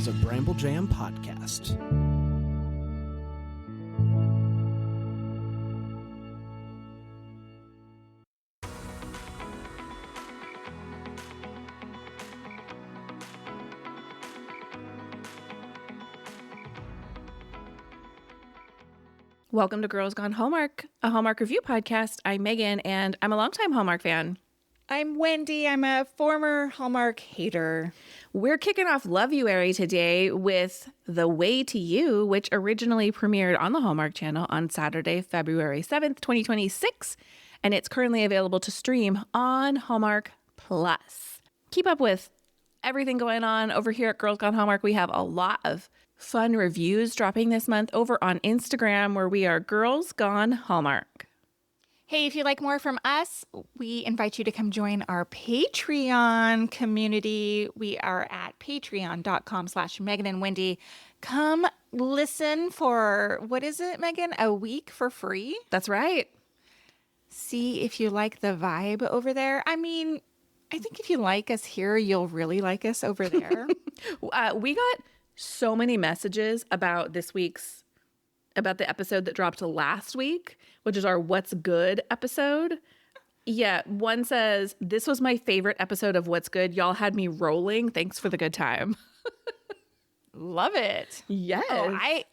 is a Bramble Jam podcast. Welcome to Girls Gone Hallmark, a Hallmark review podcast. I'm Megan, and I'm a longtime Hallmark fan. I'm Wendy. I'm a former Hallmark hater. We're kicking off Loveuary today with The Way to You, which originally premiered on the Hallmark Channel on Saturday, February 7th, 2026, and it's currently available to stream on Hallmark Plus. Keep up with everything going on over here at Girls Gone Hallmark. We have a lot of fun reviews dropping this month over on Instagram, where we are Girls Gone Hallmark. Hey, if you like more from us, we invite you to come join our Patreon community. We are at patreon.com/Megan and Wendy. Come listen for, what is it, Megan? A week for free? That's right. See if you like the vibe over there. I mean, I think if you like us here, you'll really like us over there. We got so many messages about about the episode that dropped last week, which is our What's Good episode. Yeah, one says, "This was my favorite episode of What's Good. Y'all had me rolling. Thanks for the good time." Love it. Yes.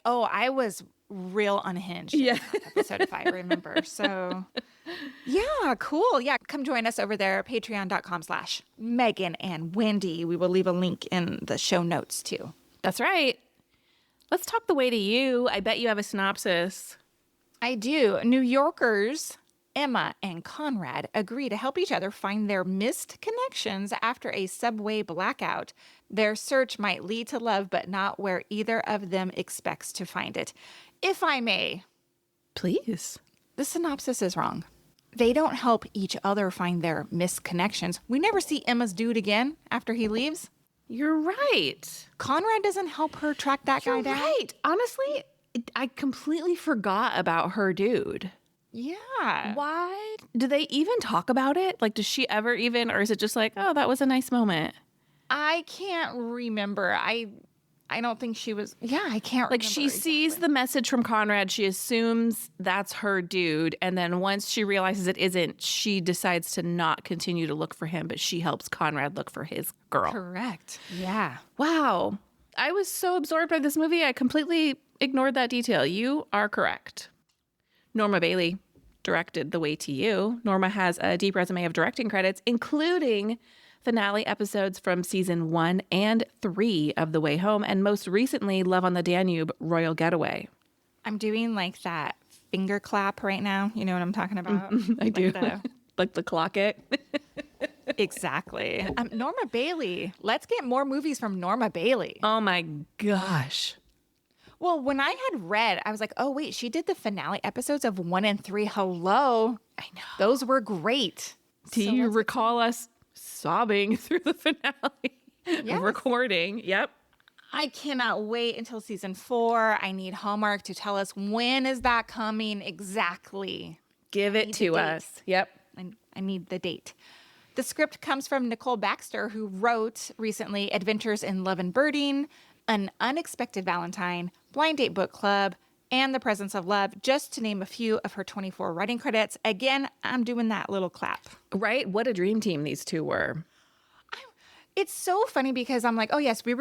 I was real unhinged in that episode, if I remember. So yeah, cool. Yeah, come join us over there, patreon.com/Megan and Wendy. We will leave a link in the show notes too. That's right. Let's talk The Way to You. I bet you have a synopsis. I do. New Yorkers Emma and Conrad agree to help each other find their missed connections after a subway blackout. Their search might lead to love, but not where either of them expects to find it. If I may, Please. the synopsis is wrong. They don't help each other find their missed connections. We never see Emma's dude again after he leaves. You're right. Conrad doesn't help her track that guy You're down. right. Honestly, I completely forgot about her dude. Yeah. Why? Do they even talk about it? Like, does she ever even, or is it just like, oh, that was a nice moment? I can't remember. I don't think she was. Yeah, I can't Like, remember. she sees the message from Conrad. She assumes that's her dude. And then once she realizes it isn't, she decides to not continue to look for him, but she helps Conrad look for his girl. Correct. Yeah. Wow. I was so absorbed by this movie, I completely ignored that detail. You are correct. Norma Bailey directed The Way to You. Norma has a deep resume of directing credits, including finale episodes from season 1 and 3 of The Way Home, and most recently, Love on the Danube, Royal Getaway. I'm doing like that finger clap right now. You know what I'm talking about? I do. Like the clock it. Exactly. Norma Bailey. Let's get more movies from Norma Bailey. Oh my gosh. Well, when I had read, I was like, oh, wait, she did the finale episodes of 1 and 3. Hello. I know. Those were great. Do you recall us sobbing through the finale? Yes. Recording. Yep. I cannot wait until season 4. I need Hallmark to tell us, when is that coming exactly? Give it to us. Yep. I need the date. The script comes from Nicole Baxter, who wrote recently Adventures in Love and Birding, An Unexpected Valentine, Blind Date Book Club, and The Presence of Love, just to name a few of her 24 writing credits. Again, I'm doing that little clap. Right? What a dream team these two were. It's so funny because I'm like, oh yes, we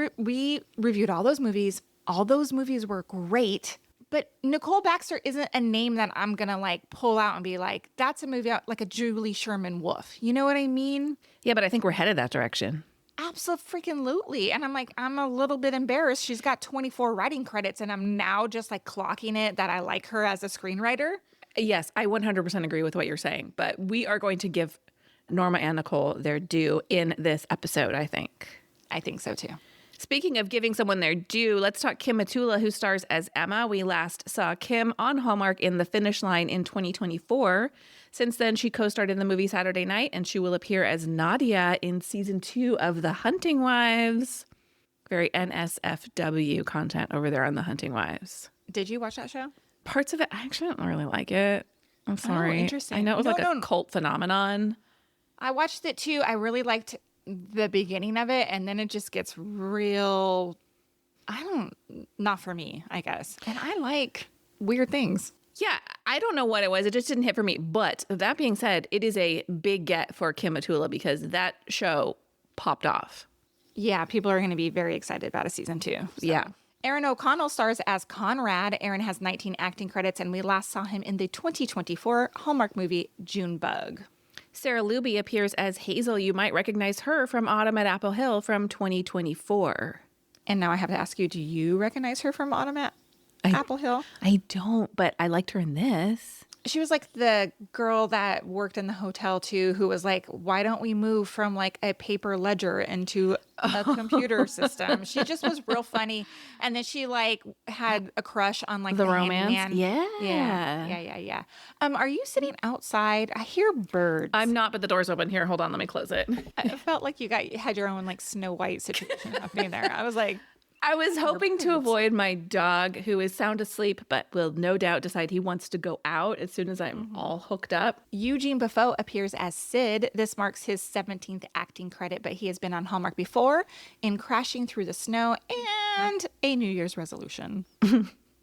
reviewed all those movies. All those movies were great. But Nicole Baxter isn't a name that I'm going to like pull out and be like, that's a movie like a Julie Sherman Wolf. You know what I mean? Yeah, but I think we're headed that direction. Absolutely. And I'm like, I'm a little bit embarrassed. She's got 24 writing credits and I'm now just like clocking it that I like her as a screenwriter. Yes, I 100% agree with what you're saying. But we are going to give Norma and Nicole their due in this episode, I think. I think so too. Speaking of giving someone their due, let's talk Kim Matula, who stars as Emma. We last saw Kim on Hallmark in The Finish Line in 2024. Since then, she co-starred in the movie Saturday Night, and she will appear as Nadia in season 2 of The Hunting Wives. Very NSFW content over there on The Hunting Wives. Did you watch that show? Parts of it, I actually don't really like it. I'm sorry. Oh, interesting. I know it was a cult phenomenon. I watched it too. I really liked the beginning of it, and then it just gets real not for me, I guess. And I like weird things. Yeah, I don't know what it was. It just didn't hit for me. But that being said, it is a big get for Kim Matula because that show popped off. Yeah, people are going to be very excited about a season 2. So. Yeah. Aaron O'Connell stars as Conrad. Aaron has 19 acting credits, and we last saw him in the 2024 Hallmark movie Junebug. Sarah Luby appears as Hazel. You might recognize her from Autumn at Apple Hill from 2024. And now I have to ask you, do you recognize her from Autumn at Apple Hill? I don't, but I liked her in this. She was like the girl that worked in the hotel too, who was like, why don't we move from like a paper ledger into a computer system? She just was real funny. And then she like had a crush on like the romance. handyman. Yeah. Are you sitting outside? I hear birds. I'm not, but the door's open. Here, hold on. Let me close it. I felt like you had your own like Snow White situation happening there. I was like, I was hoping to avoid my dog, who is sound asleep, but will no doubt decide he wants to go out as soon as I'm all hooked up. Eugene Buffo appears as Sid. This marks his 17th acting credit, but he has been on Hallmark before in Crashing Through the Snow and A New Year's Resolution.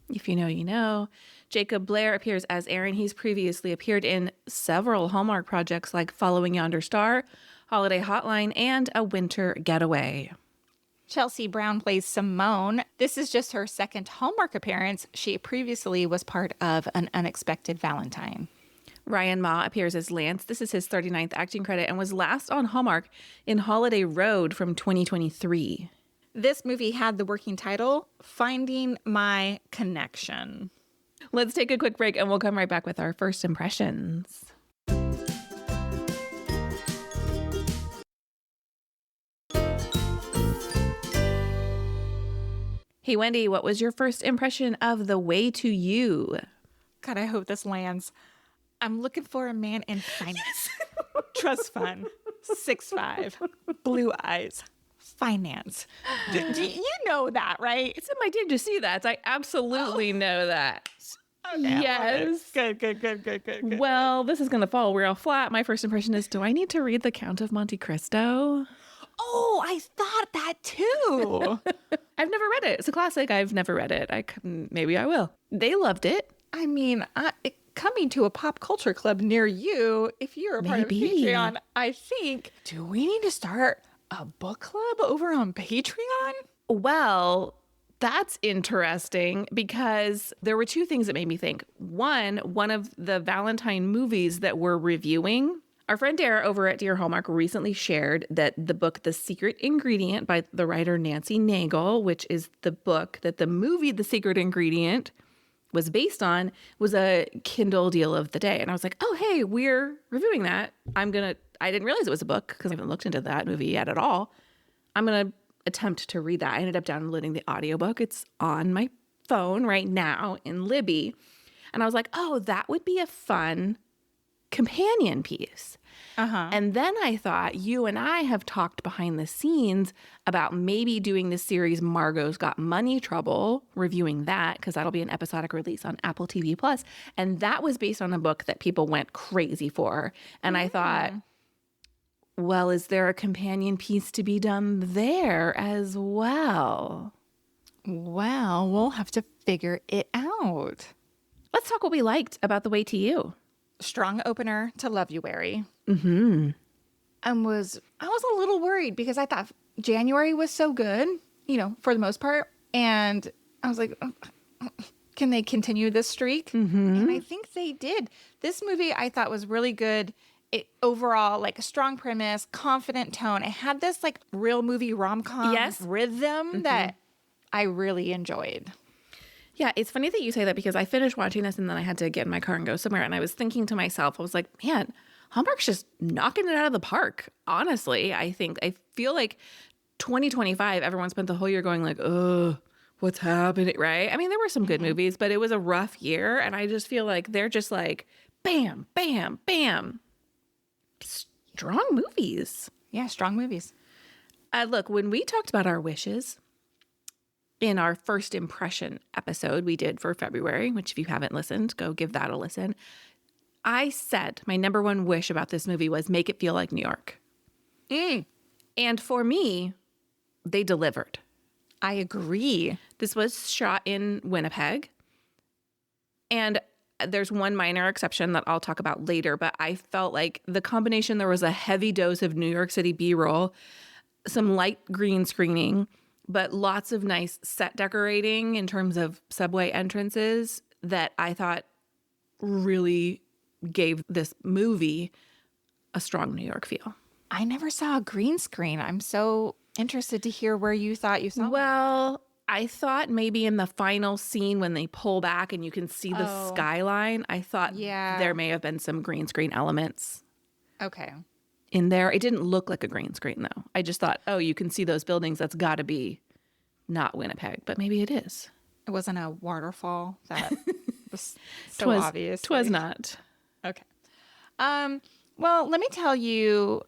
If you know, you know. Jacob Blair appears as Aaron. He's previously appeared in several Hallmark projects like Following Yonder Star, Holiday Hotline, and A Winter Getaway. Chelsea Brown plays Simone. This is just her second Hallmark appearance. She previously was part of An Unexpected Valentine. Ryan Ma appears as Lance. This is his 39th acting credit and was last on Hallmark in Holiday Road from 2023. This movie had the working title, Finding My Connection. Let's take a quick break and we'll come right back with our first impressions. Hey, Wendy, what was your first impression of The Way to You? God, I hope this lands. I'm looking for a man in finance, trust fund, 6'5", blue eyes, finance. You know that, right? It's in my team to see that. I absolutely know that. Okay, yes. Good. Well, this is going to fall real flat. My first impression is, do I need to read The Count of Monte Cristo? Oh, I thought that too. I've never read it. It's a classic. I've never read it. Maybe I will. They loved it. I mean, coming to a pop culture club near you, if you're a part of Patreon, I think, do we need to start a book club over on Patreon? Well, that's interesting because there were two things that made me think. One of the Valentine movies that we're reviewing, our friend Dara over at Dear Hallmark recently shared that the book The Secret Ingredient by the writer Nancy Nagel, which is the book that the movie The Secret Ingredient was based on, was a Kindle deal of the day. And I was like, oh, hey, we're reviewing that. I didn't realize it was a book because I haven't looked into that movie yet at all. I'm going to attempt to read that. I ended up downloading the audiobook. It's on my phone right now in Libby. And I was like, oh, that would be a fun companion piece. And then I thought, you and I have talked behind the scenes about maybe doing this series Margot's Got Money Trouble, reviewing that because that'll be an episodic release on Apple TV Plus. And that was based on a book that people went crazy for. And I thought, well, is there a companion piece to be done there as well? Well, we'll have to figure it out. Let's talk what we liked about The Way to You. Strong opener to Loveuary. I was a little worried because I thought January was so good, for the most part. And I was like, can they continue this streak? And I think they did. This movie I thought was really good. Overall, like a strong premise, confident tone. It had this like real movie rom-com rhythm that I really enjoyed. Yeah, it's funny that you say that because I finished watching this and then I had to get in my car and go somewhere. And I was thinking to myself, I was like, man, Hallmark's just knocking it out of the park. Honestly, I feel like 2025, everyone spent the whole year going like, oh, what's happening, right? I mean, there were some good movies, but it was a rough year. And I just feel like they're just like, bam, bam, bam. Strong movies. Yeah, strong movies. Look, when we talked about our wishes in our first impression episode we did for February, which if you haven't listened, go give that a listen. I said my number one wish about this movie was make it feel like New York. And for me, they delivered. I agree. This was shot in Winnipeg. And there's one minor exception that I'll talk about later, but I felt like the combination, there was a heavy dose of New York City B-roll, some light green screening, but lots of nice set decorating in terms of subway entrances that I thought really gave this movie a strong New York feel. I never saw a green screen. I'm so interested to hear where you thought you saw one. Well, I thought maybe in the final scene when they pull back and you can see the skyline, I thought there may have been some green screen elements Okay. in there. It didn't look like a green screen, though. I just thought, oh, you can see those buildings. That's got to be not Winnipeg, but maybe it is. It wasn't a waterfall that was so obvious. Twas not. Okay. Well, let me tell you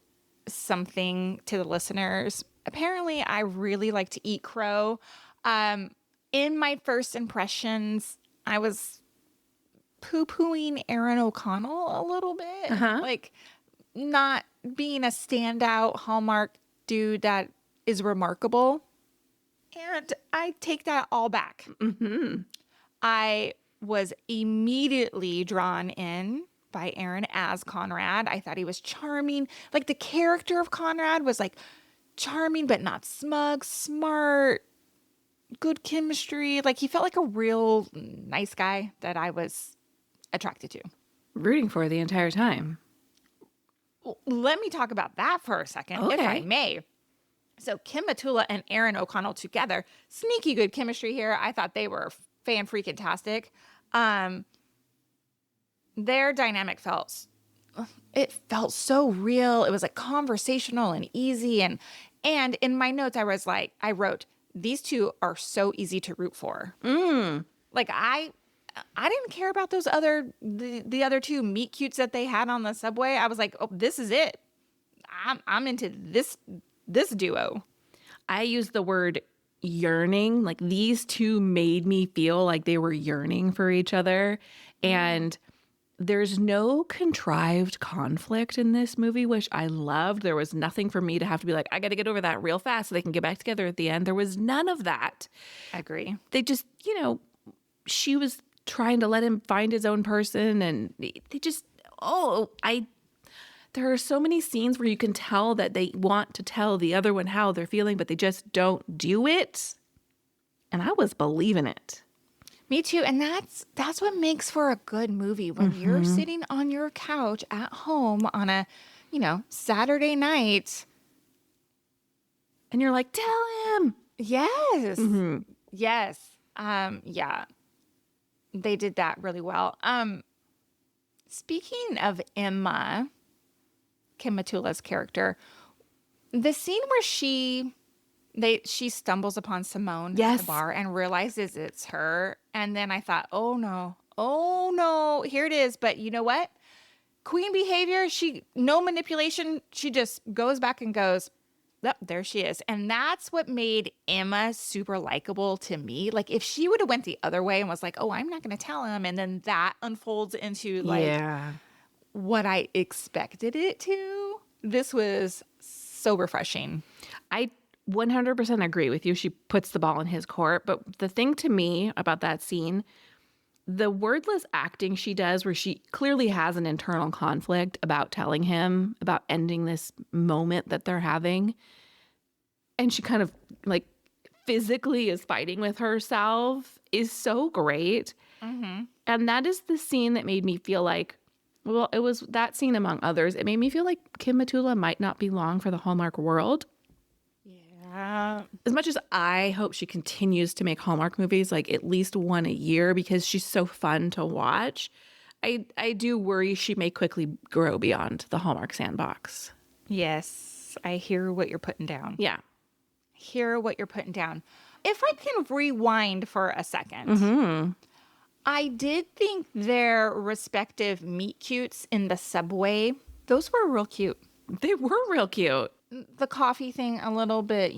something to the listeners. Apparently, I really like to eat crow. In my first impressions, I was poo-pooing Aaron O'Connell a little bit. Like, not being a standout Hallmark dude that is remarkable. And I take that all back. I was immediately drawn in by Aaron as Conrad. I thought he was charming. Like, the character of Conrad was like charming but not smug, smart, good chemistry. Like, he felt like a real nice guy that I was attracted to. Rooting for the entire time. Let me talk about that for a second, if I may. So Kim Matula and Aaron O'Connell together, sneaky good chemistry here. I thought they were fan-freaking-tastic. Their dynamic felt so real. It was like conversational and easy. And in my notes, I wrote, these two are so easy to root for. Like, I didn't care about those the other two meet cutes that they had on the subway. I was like, oh, this is it. I'm into this duo. I used the word yearning. Like, these two made me feel like they were yearning for each other. And there's no contrived conflict in this movie, which I loved. There was nothing for me to have to be like, I got to get over that real fast so they can get back together at the end. There was none of that. I agree. They just, she was trying to let him find his own person. And they just, there are so many scenes where you can tell that they want to tell the other one how they're feeling, but they just don't do it. And I was believing it. Me too. And that's what makes for a good movie. When you're sitting on your couch at home on a, Saturday night. And you're like, tell him. Yes. Yes. Yeah. They did that really well. Speaking of Emma, Kim Matula's character, the scene where she stumbles upon Simone at the bar and realizes it's her. And then I thought, oh no, here it is. But you know what? Queen behavior, no manipulation. She just goes back and goes, oh, there she is. And that's what made Emma super likable to me. Like, if she would have went the other way and was like, oh, I'm not going to tell him. And then that unfolds into what I expected it to. This was so refreshing. I 100% agree with you. She puts the ball in his court. But the thing to me about that scene, the wordless acting she does, where she clearly has an internal conflict about telling him about ending this moment that they're having. And she kind of like physically is fighting with herself, is so great. And that is the scene that made me feel like, well, it was that scene among others. It made me feel like Kim Matula might not be long for the Hallmark world. As much as I hope she continues to make Hallmark movies, like at least one a year, because she's so fun to watch, I do worry she may quickly grow beyond the Hallmark sandbox. Yes, I hear what you're putting down. Yeah. Hear what you're putting down. If I can rewind for a second, I did think their respective meet cutes in the subway, those were real cute. They were real cute. The coffee thing a little bit,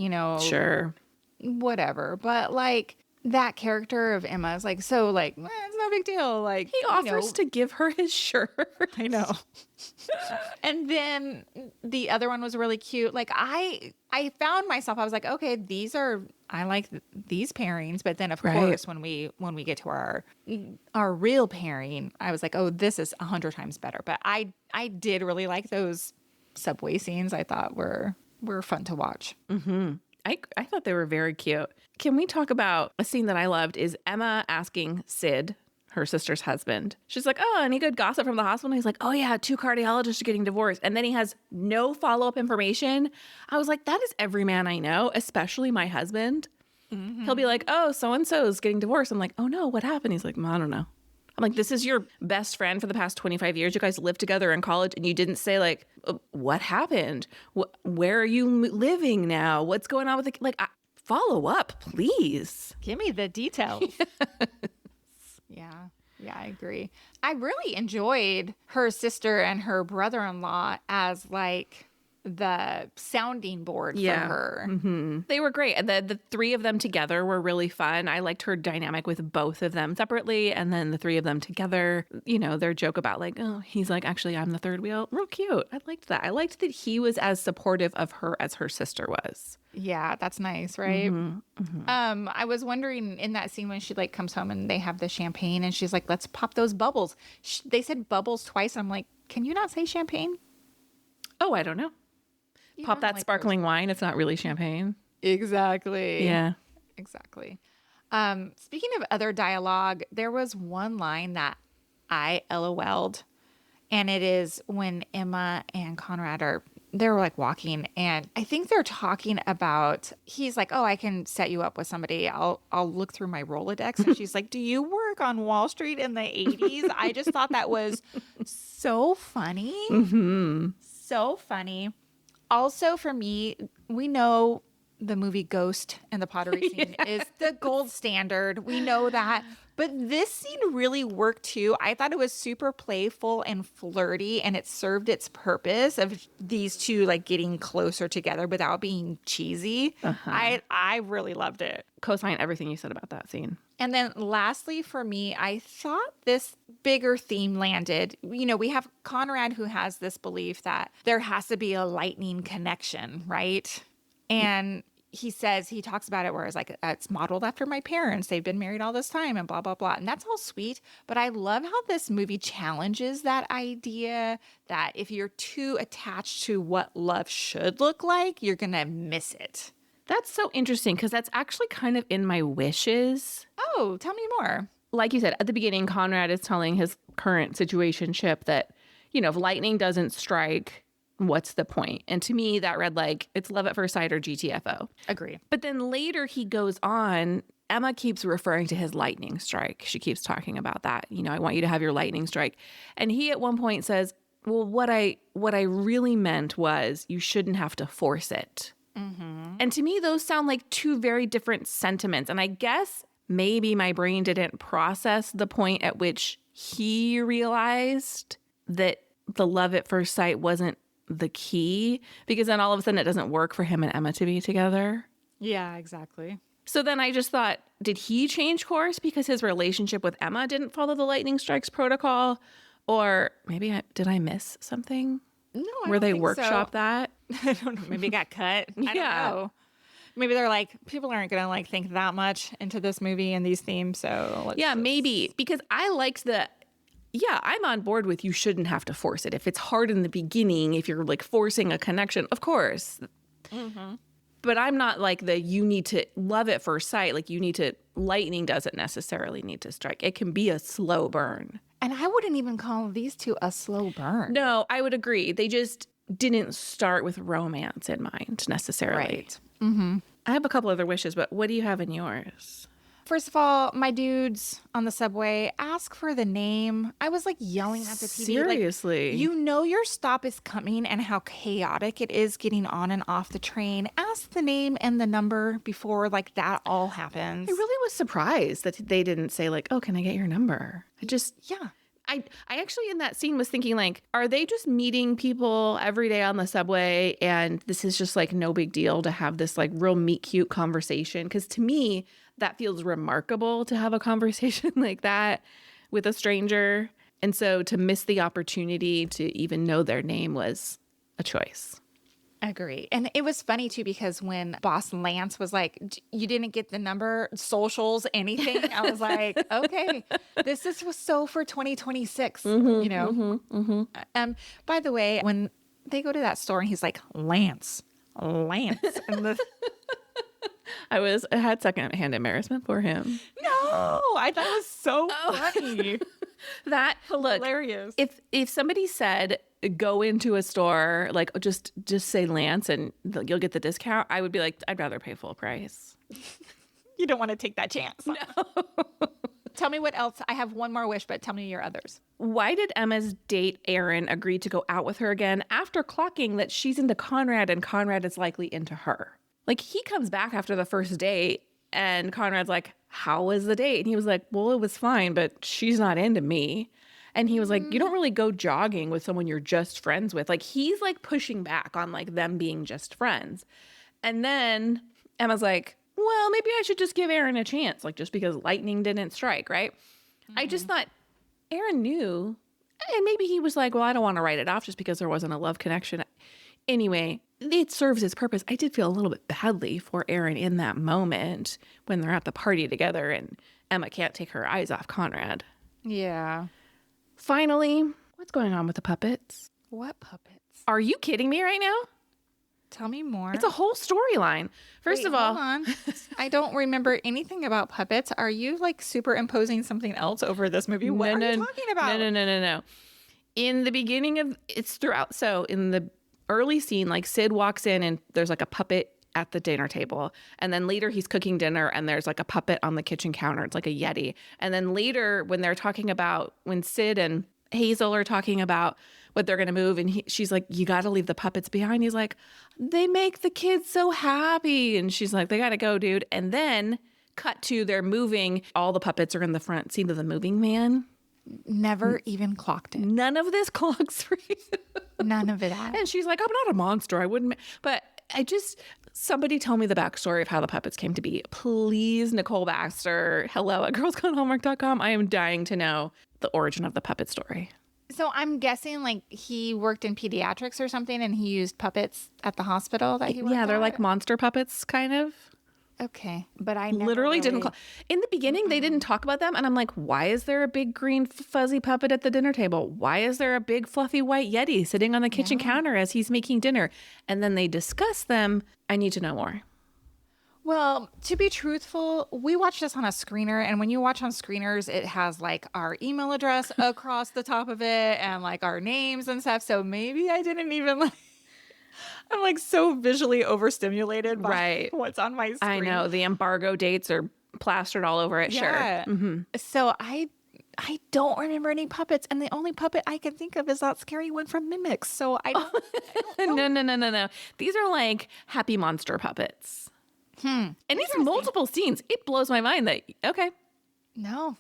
whatever. But like that character of Emma is like, so like, it's big deal. Like He offers to give her his shirt. I know. And then the other one was really cute. Like I found myself, I was like, okay, I like these pairings. But then of course, when we get to our real pairing, I was like, oh, this is 100 times better. But I did really like those subway scenes. I thought were fun to watch. Mm-hmm. I thought they were very cute. Can we talk about a scene that I loved is Emma asking Sid, her sister's husband. She's like, oh, any good gossip from the hospital? And he's like, oh yeah, 2 cardiologists are getting divorced. And then he has no follow-up information. I was like, that is every man I know, especially my husband. Mm-hmm. He'll be like, oh, so-and-so is getting divorced. I'm like, oh no, what happened? He's like, I don't know. I'm like, this is your best friend for the past 25 years. You guys lived together in college and you didn't say like, what happened? Where are you living now? What's going on with the, like, follow up, please. Give me the details. Yeah, I agree. I really enjoyed her sister and her brother-in-law as like the sounding board for her. Mm-hmm. They were great. And the 3 of them together were really fun. I liked her dynamic with both of them separately. And then the 3 of them together, you know, their joke about like, oh, he's like, actually, I'm the third wheel. Real cute. I liked that. I liked that he was as supportive of her as her sister was. Yeah, that's nice, right? Mm-hmm. Mm-hmm. I was wondering in that scene when she like comes home and they have the champagne and she's like, let's pop those bubbles. They said bubbles twice. I'm like, can you not say champagne? Oh, I don't know. Pop that sparkling wine. It's not really champagne. Exactly. Yeah. Exactly. Speaking of other dialogue, there was one line that I LOL'd, and it is when Emma and Conrad they're like walking, and I think they're talking about, he's like, oh, I can set you up with somebody. I'll look through my Rolodex. And she's like, do you work on Wall Street in the 80s? I just thought that was so funny. Mm-hmm. So funny. Also, for me, we know the movie Ghost and the pottery scene is the gold standard. We know that. But this scene really worked too. I thought it was super playful and flirty, and it served its purpose of these two like getting closer together without being cheesy. Uh-huh. I really loved it. Co-sign everything you said about that scene. And then lastly, for me, I thought this bigger theme landed. You know, we have Conrad who has this belief that there has to be a lightning connection, right? And he talks about it where it's like, it's modeled after my parents. They've been married all this time and blah, blah, blah. And that's all sweet. But I love how this movie challenges that idea that if you're too attached to what love should look like, you're going to miss it. That's so interesting because that's actually kind of in my wishes. Oh, tell me more. Like you said, at the beginning, Conrad is telling his current situationship that, you know, if lightning doesn't strike, what's the point? And to me, that read like it's love at first sight or GTFO. Agree. But then later he goes on, Emma keeps referring to his lightning strike. She keeps talking about that. You know, I want you to have your lightning strike. And he at one point says, well, what I really meant was you shouldn't have to force it. Mm-hmm. And to me, those sound like 2 very different sentiments. And I guess maybe my brain didn't process the point at which he realized that the love at first sight wasn't the key, because then all of a sudden it doesn't work for him and Emma to be together. Yeah, exactly. So then I just thought, did he change course because his relationship with Emma didn't follow the lightning strikes protocol? Or maybe did I miss something? No, I where don't they think workshop so. that? I don't know. Maybe it got cut. I don't know. Maybe they're like, people aren't going to like think that much into this movie and these themes. So maybe, because I liked I'm on board with you shouldn't have to force it. If it's hard in the beginning, if you're like forcing a connection, of course. Mm-hmm. But I'm not like you need to love at first sight. Like lightning doesn't necessarily need to strike. It can be a slow burn. And I wouldn't even call these 2 a slow burn. No, I would agree. They just didn't start with romance in mind necessarily. Right. Mm-hmm. I have a couple other wishes, but what do you have in yours? First of all, my dudes on the subway, ask for the name. I was like yelling at the TV. Seriously. Like, you know your stop is coming and how chaotic it is getting on and off the train. Ask the name and the number before like that all happens. I really was surprised that they didn't say like, oh, can I get your number? I actually in that scene was thinking like, are they just meeting people every day on the subway and this is just like no big deal to have this like real meet cute conversation? Because to me, that feels remarkable to have a conversation like that with a stranger. And so to miss the opportunity to even know their name was a choice. Agree. And it was funny too, because when boss Lance was like, you didn't get the number, socials, anything. I was like, okay, this was so for 2026, you know? By the way, when they go to that store and he's like, Lance. And I had secondhand embarrassment for him. No, I thought it was so funny. That look, hilarious. If somebody said go into a store, like just say Lance and you'll get the discount, I would be like, I'd rather pay full price. You don't want to take that chance. No. Tell me what else. I have one more wish, but tell me your others. Why did Emma's date Aaron agree to go out with her again after clocking that she's into Conrad and Conrad is likely into her? Like, he comes back after the first date and Conrad's like, how was the date? And he was like, well, it was fine, but she's not into me. And he was like, you don't really go jogging with someone you're just friends with. Like, he's like pushing back on like them being just friends. And then Emma's like, well, maybe I should just give Aaron a chance, like just because lightning didn't strike, right? I just thought Aaron knew. And maybe he was like, well, I don't want to write it off just because there wasn't a love connection. Anyway, it serves its purpose. I did feel a little bit badly for Aaron in that moment when they're at the party together and Emma can't take her eyes off Conrad. Yeah. Finally, what's going on with the puppets? What puppets? Are you kidding me right now? Tell me more. It's a whole storyline. First of all, hold on. I don't remember anything about puppets. Are you like superimposing something else over this movie? What are you talking about? No. In the beginning of, it's throughout. So in the early scene, like Sid walks in and there's like a puppet at the dinner table. And then later he's cooking dinner and there's like a puppet on the kitchen counter. It's like a Yeti. And then later when they're talking about, when Sid and Hazel are talking about what they're going to move, and she's like, you got to leave the puppets behind. He's like, they make the kids so happy. And she's like, they got to go, dude. And then cut to they're moving. All the puppets are in the front seat of the moving van. Never even clocked it. None of this clocks for you. None of it. And she's like, I'm not a monster. I wouldn't. But somebody tell me the backstory of how the puppets came to be. Please, Nicole Baxter, hello at girlsgonehallmark.com. I am dying to know the origin of the puppet story. So I'm guessing like he worked in pediatrics or something and he used puppets at the hospital that he worked Yeah, they're at? like monster puppets, kind of. Okay. But I never literally really... didn't. In the beginning, they didn't talk about them. And I'm like, why is there a big green fuzzy puppet at the dinner table? Why is there a big fluffy white Yeti sitting on the kitchen counter as he's making dinner? And then they discuss them. I need to know more. Well, to be truthful, we watched this on a screener, and when you watch on screeners, it has like our email address across the top of it and like our names and stuff. So maybe I didn't even like, I'm like so visually overstimulated by what's on my screen. I know the embargo dates are plastered all over it. Yeah. Sure. Mm-hmm. So I don't remember any puppets, and the only puppet I can think of is that scary one from Mimics. So I don't know. No. These are like happy monster puppets. And it's multiple scenes. It blows my mind that, okay. No,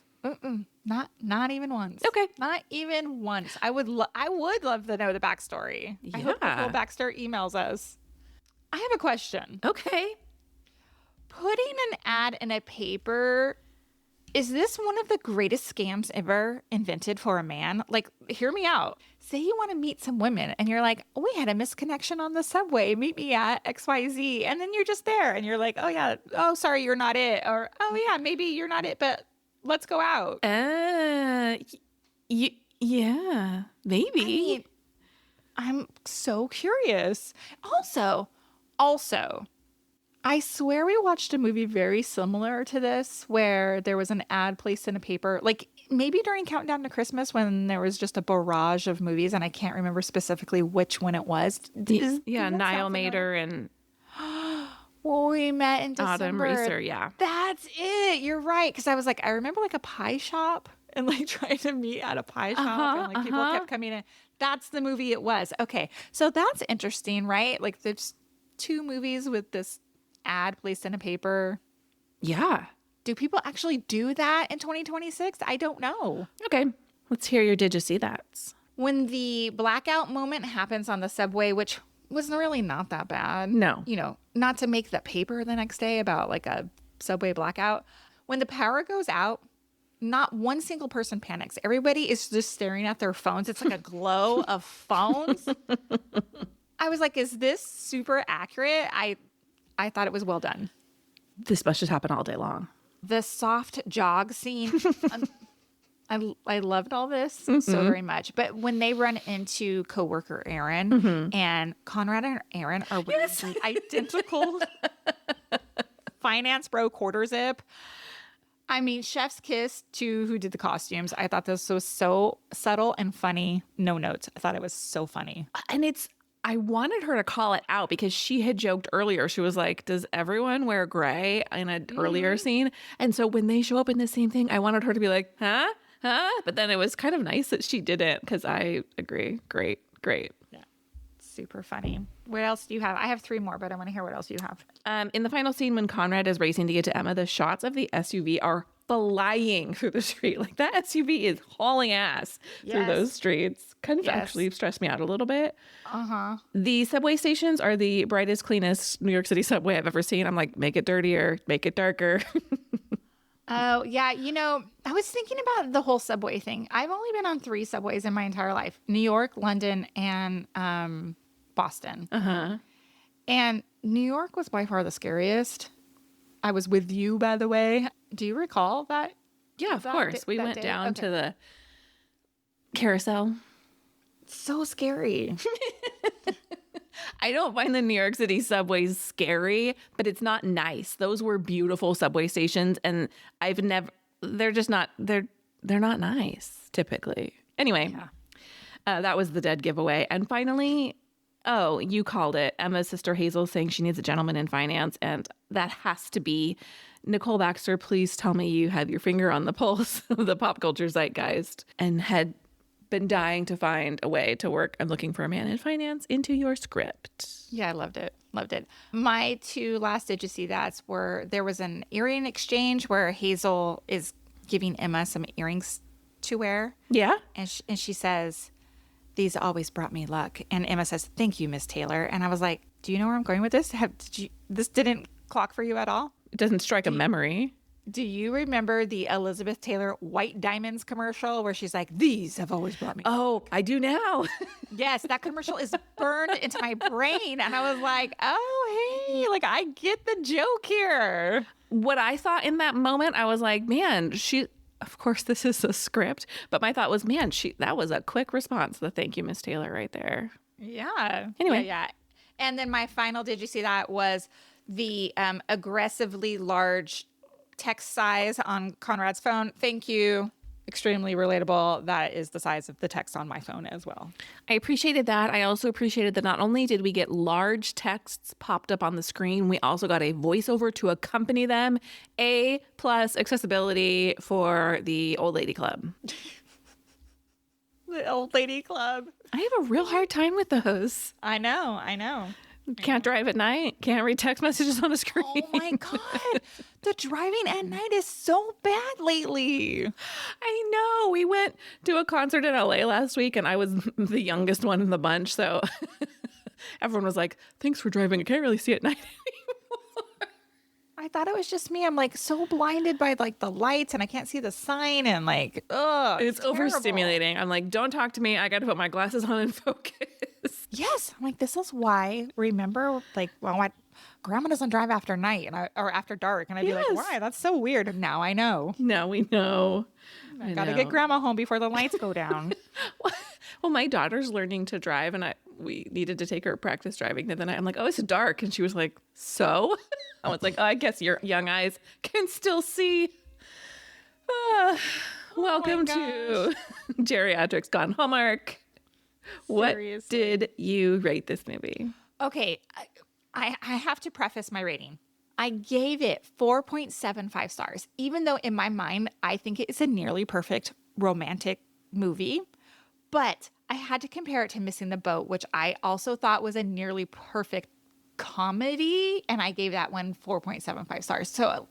not even once. Okay. Not even once. I would love to know the backstory. Yeah. I hope Nicole Baxter emails us. I have a question. Okay. Putting an ad in a paper, is this one of the greatest scams ever invented for a man? Like, hear me out. Say you want to meet some women and you're like, we had a misconnection on the subway. Meet me at XYZ. And then you're just there and you're like, oh, yeah. Oh, sorry, you're not it. Or, oh, yeah, maybe you're not it, but let's go out. Yeah, maybe. I mean, I'm so curious. Also, I swear we watched a movie very similar to this where there was an ad placed in a paper, like maybe during Countdown to Christmas when there was just a barrage of movies and I can't remember specifically which one it was. Niall Mater and well, we met in December. Autumn Reeser, yeah. That's it. You're right. Because I was like, I remember like a pie shop and like trying to meet at a pie shop and like people kept coming in. That's the movie it was. Okay. So that's interesting, right? Like there's two movies with this ad placed in a paper. Yeah. Do people actually do that in 2026? I don't know. Okay. Let's hear your did you see that? When the blackout moment happens on the subway, which was really not that bad. No. You know, not to make the paper the next day about like a subway blackout. When the power goes out, not one single person panics. Everybody is just staring at their phones. It's like a glow of phones. I was like, is this super accurate? I thought it was well done. This must just happen all day long. The soft jog scene. I loved all this so very much. But when they run into coworker Aaron and Conrad and Aaron are wearing the identical finance bro quarter zip. I mean, chef's kiss to who did the costumes. I thought this was so subtle and funny. No notes. I thought it was so funny. And I wanted her to call it out because she had joked earlier. She was like, does everyone wear gray in an earlier scene? And so when they show up in the same thing, I wanted her to be like, huh? But then it was kind of nice that she didn't because I agree. Great. Yeah. Super funny. What else do you have? I have 3 more, but I want to hear what else you have. In the final scene when Conrad is racing to get to Emma, the shots of the SUV are flying through the street. Like that SUV is hauling ass through those streets. Kind of actually stressed me out a little bit. The subway stations are the brightest, cleanest New York City subway I've ever seen. I'm like, make it dirtier, make it darker. Oh, yeah. You know, I was thinking about the whole subway thing. I've only been on 3 subways in my entire life. New York, London, and Boston. And New York was by far the scariest. I was with you, by the way. Do you recall that? Yeah, of course. We went down to the carousel. So scary. I don't find the New York City subways scary, but it's not nice. Those were beautiful subway stations, and they're just not, they're not nice typically. Anyway, that was the dead giveaway. And finally, you called it. Emma's sister Hazel saying she needs a gentleman in finance, and that has to be Nicole Baxter. Please tell me you have your finger on the pulse of the pop culture zeitgeist and had been dying to find a way to work I'm looking for a man in finance into your script. Yeah, I loved it. My 2 last Did You See That's were there was an earring exchange where Hazel is giving Emma some earrings to wear. Yeah. And she says, these always brought me luck. And Emma says, thank you, Miss Taylor. And I was like, do you know where I'm going with this? This didn't clock for you at all? It doesn't strike a memory. Do you remember the Elizabeth Taylor White Diamonds commercial where she's like, these have always brought me? Oh, I do now. Yes, that commercial is burned into my brain. And I was like, oh, hey, like I get the joke here. What I thought in that moment, I was like, man, of course this is a script, but my thought was, man, that was a quick response. The thank you, Miss Taylor right there. Yeah. Anyway. Yeah. And then my final Did You See That was the aggressively large text size on Conrad's phone. Thank you. Extremely relatable. That is the size of the text on my phone as well. I appreciated that. I also appreciated that not only did we get large texts popped up on the screen, we also got a voiceover to accompany them. A+ accessibility for the Old Lady Club. The Old Lady Club. I have a real hard time with those. I know. Can't drive at night. Can't read text messages on a screen. Oh my God. The driving at night is so bad lately. I know. We went to a concert in LA last week and I was the youngest one in the bunch. So everyone was like, thanks for driving. I can't really see at night anymore. I thought it was just me. I'm like so blinded by like the lights and I can't see the sign and like, it's overstimulating. I'm like, don't talk to me. I got to put my glasses on and focus. Yes. I'm like, this is why. Remember, like, well, what? Grandma doesn't drive after night or after dark. And I'd be like, why? That's so weird. Now I know. Now we know. I got to get grandma home before the lights go down. Well, my daughter's learning to drive and we needed to take her practice driving the other night. I'm like, oh, it's dark. And she was like, so? I was like, oh, I guess your young eyes can still see. Welcome to Geriatrics Gone Hallmark. What did you rate this movie? Okay, I have to preface my rating. I gave it 4.75 stars, even though in my mind, I think it's a nearly perfect romantic movie. But I had to compare it to Missing the Boat, which I also thought was a nearly perfect comedy. And I gave that one 4.75 stars. So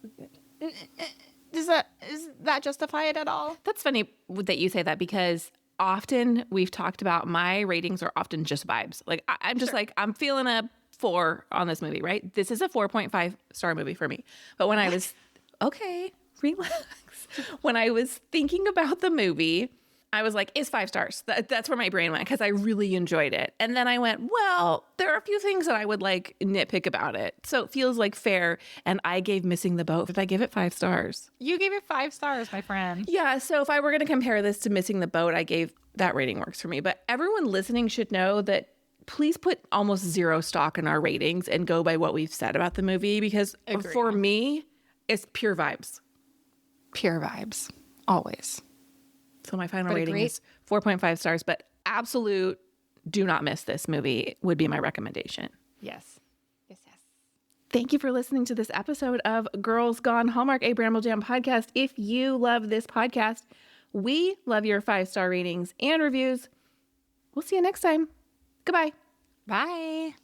does that justify it at all? That's funny that you say that because often we've talked about my ratings are often just vibes. Like I'm just like, I'm feeling a 4 on this movie, right? This is a 4.5 star movie for me. But when I was, okay, relax. When I was thinking about the movie, I was like, it's 5 stars. That's where my brain went because I really enjoyed it. And then I went, well, there are a few things that I would like nitpick about it. So it feels like fair. And I gave Missing the Boat. Did I give it 5 stars? You gave it 5 stars, my friend. Yeah. So if I were going to compare this to Missing the Boat, I gave that rating works for me. But everyone listening should know that please put almost 0 stock in our ratings and go by what we've said about the movie because Agreed. For me, it's pure vibes. Pure vibes. Always. So my final rating is 4.5 stars, but absolute do not miss this movie would be my recommendation. Yes. Yes. Thank you for listening to this episode of Girls Gone Hallmark, a Bramble Jam podcast. If you love this podcast, we love your 5-star ratings and reviews. We'll see you next time. Goodbye. Bye.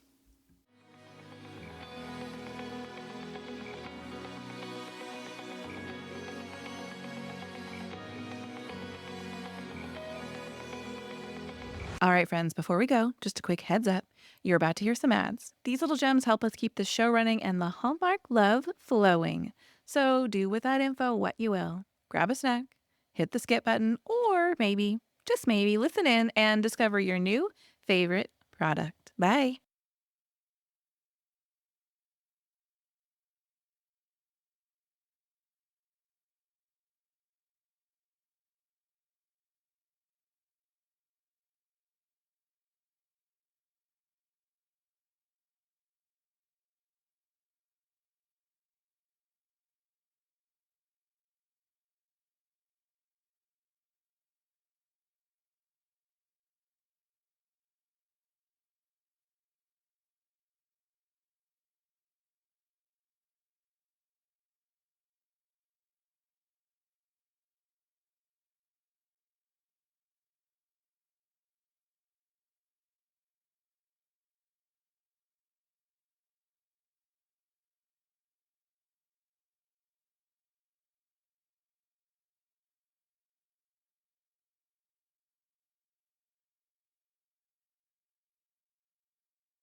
All right, friends, before we go, just a quick heads up. You're about to hear some ads. These little gems help us keep the show running and the Hallmark love flowing. So do with that info what you will. Grab a snack, hit the skip button, or maybe, just maybe, listen in and discover your new favorite product. Bye.